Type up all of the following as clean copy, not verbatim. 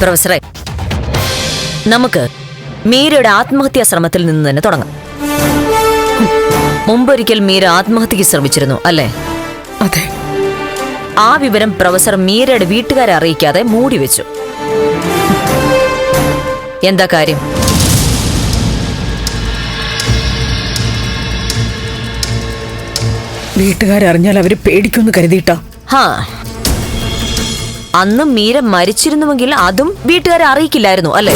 പ്രൊഫസറെ, നമുക്ക് മീരയുടെ ആത്മഹത്യാ ശ്രമത്തിൽ നിന്ന് തന്നെ തുടങ്ങാം. മുമ്പൊരിക്കൽ മീര ആത്മഹത്യക്ക് ശ്രമിച്ചിരുന്നു അല്ലേ? അതെ. ആ വിവരം പ്രൊഫസർ മീരയുടെ വീട്ടുകാരെ അറിയിക്കാതെ മൂടിവെച്ചു. എന്താ കാര്യം? വീട്ടുകാരറിഞ്ഞാൽ അവര് പേടിക്കുമെന്ന് കരുതിയിട്ടാ. ഹാ, അന്ന് മീര മരിച്ചിരുന്നുവെങ്കിൽ അതും വീട്ടുകാരെ അറിയിക്കില്ലായിരുന്നു അല്ലേ?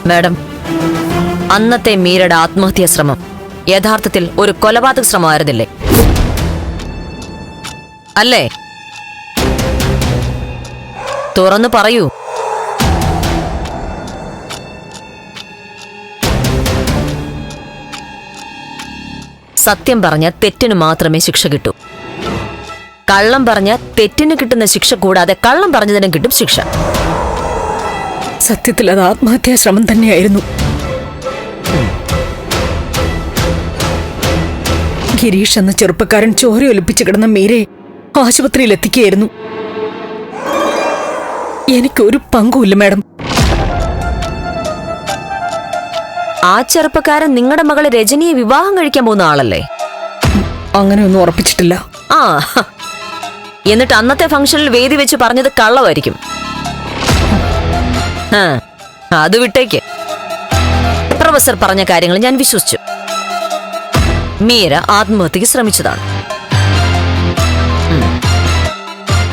മാഡം, അന്നത്തെ മീരയുടെ ആത്മഹത്യാ ശ്രമം യഥാർത്ഥത്തിൽ ഒരു കൊലപാതക ശ്രമമായിരുന്നില്ലേ? അല്ലേ? തുറന്നു പറയൂ. സത്യം പറഞ്ഞ തെറ്റിന് മാത്രമേ ശിക്ഷ കിട്ടൂ. കള്ളം പറഞ്ഞ തെറ്റിന് കിട്ടുന്ന ശിക്ഷ കൂടാതെ കള്ളം പറഞ്ഞതിനും കിട്ടും ശിക്ഷ. സത്യത്തിൽ അത് ആത്മഹത്യാ ശ്രമം തന്നെയായിരുന്നു. ഗിരീഷ് എന്ന ചെറുപ്പക്കാരൻ ചോരയൊലിപ്പിച്ച് കിടന്ന മീരയെ ആശുപത്രിയിൽ എത്തിക്കുകയായിരുന്നു. എനിക്കൊരു പങ്കുമില്ല മാഡം. ആ ചെറുപ്പക്കാരൻ നിങ്ങളുടെ മകളെ രജനിയെ വിവാഹം കഴിക്കാൻ പോകുന്ന ആളല്ലേ? അങ്ങനെയൊന്നും ഉറപ്പിച്ചിട്ടില്ല. ആ, എന്നിട്ട് അന്നത്തെ ഫംഗ്ഷനിൽ വേദി വെച്ച് പറഞ്ഞത് കള്ളമായിരിക്കും. അത് വിട്ടേക്ക്. പ്രൊഫസർ പറഞ്ഞ കാര്യങ്ങൾ ഞാൻ വിശ്വസിച്ചു. മീര ആത്മഹത്യക്ക് ശ്രമിച്ചതാണ്.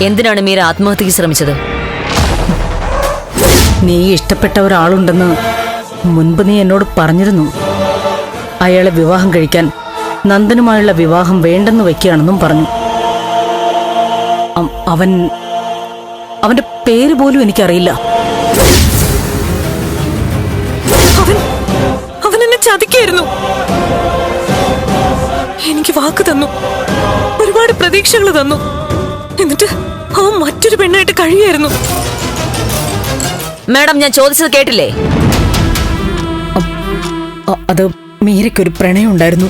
എന്തിനാണ് മീര ആത്മഹത്യക്ക് ശ്രമിച്ചത്? നീ ഇഷ്ടപ്പെട്ട ഒരാളുണ്ടെന്ന് മുൻപ് നീ എന്നോട് പറഞ്ഞിരുന്നു. അയാളെ വിവാഹം കഴിക്കാൻ നന്ദനുമായുള്ള വിവാഹം വേണ്ടെന്ന് വെക്കുകയാണെന്നും പറഞ്ഞു. അവന്റെ പേര് പോലും എനിക്കറിയില്ല. അവൻ എന്നെ ചതിക്കായിരുന്നു. എനിക്ക് വാക്ക് തന്നു, ഒരുപാട് പ്രതീക്ഷകൾ തന്നു. എന്നിട്ട് അവൻ മറ്റൊരു പെണ്ണായിട്ട് കഴിയായിരുന്നു. മാഡം, ഞാൻ ചോദിച്ചത് കേട്ടില്ലേ? അത് മീരയ്ക്കൊരു പ്രണയം ഉണ്ടായിരുന്നു.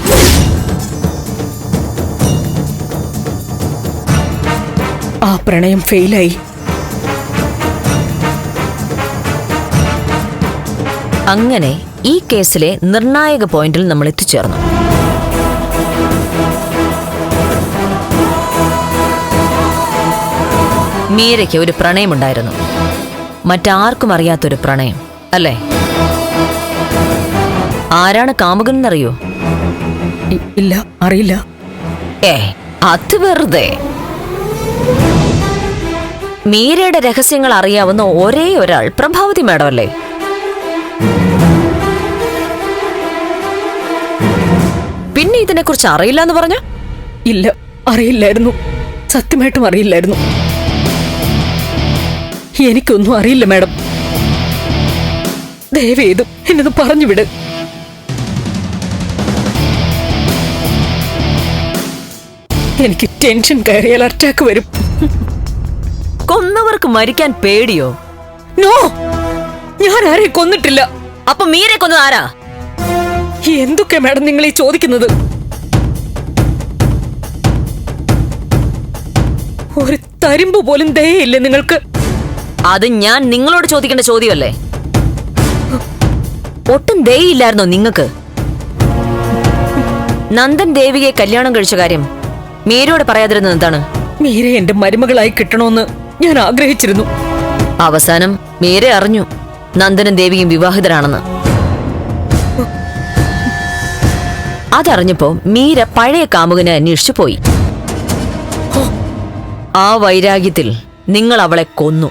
ആ പ്രണയം ഫെയിലായി. അങ്ങനെ ഈ കേസിലെ നിർണായക പോയിന്റിൽ നമ്മൾ എത്തിച്ചേർന്നു. മീരയ്ക്ക് ഒരു പ്രണയമുണ്ടായിരുന്നു. മറ്റാർക്കും അറിയാത്തൊരു പ്രണയം അല്ലേ? ആരാണ് കാമുകനെന്നറിയോ? ഇല്ല, അറിയില്ല. അത് വെറുതെ. മീരയുടെ രഹസ്യങ്ങൾ അറിയാവുന്ന ഒരേ ഒരാൾ പ്രഭാവതി മാഡം അല്ലേ? പിന്നെ ഇതിനെക്കുറിച്ച് അറിയില്ല എന്ന് പറഞ്ഞ? ഇല്ല, അറിയില്ലായിരുന്നു. സത്യമായിട്ടും അറിയില്ലായിരുന്നു. എനിക്കൊന്നും അറിയില്ല മാഡം. ദയവേതും എന്നത് പറഞ്ഞുവിട്. എനിക്ക് ടെൻഷൻ കയറിയാൽ അറ്റാക്ക് വരും. കൊന്നവർക്ക് മരിക്കാൻ പേടിയോ? നോ, ഞാൻ ആരെയും കൊന്നിട്ടില്ല. അപ്പൊ മീരെ കൊന്നത് ആരാ? എന്തൊക്കെ മാഡം നിങ്ങൾ ഈ ചോദിക്കുന്നത്? ഒരു തരിമ്പ് പോലും ദയയില്ലേ നിങ്ങൾക്ക്? അത് ഞാൻ നിങ്ങളോട് ചോദിക്കേണ്ട ചോദ്യമല്ലേ? ഒട്ടും ദയയില്ലായിരുന്നോ നിങ്ങൾക്ക്? നന്ദൻ ദേവിയെ കല്യാണം കഴിച്ച കാര്യം മീരയോട് പറയാതിരുന്നത് എന്താണ്? മീര എന്റെ മരുമകളായി കിട്ടണമെന്ന് ഞാൻ ആഗ്രഹിച്ചിരുന്നു. അവസാനം മീര അറിഞ്ഞു നന്ദനും ദേവിയും വിവാഹിതരാണെന്ന്. അതറിഞ്ഞപ്പോ മീര പഴയ കാമുകനെ അന്വേഷിച്ചു പോയി. ആ വൈരാഗ്യത്തിൽ നിങ്ങൾ അവളെ കൊന്നു.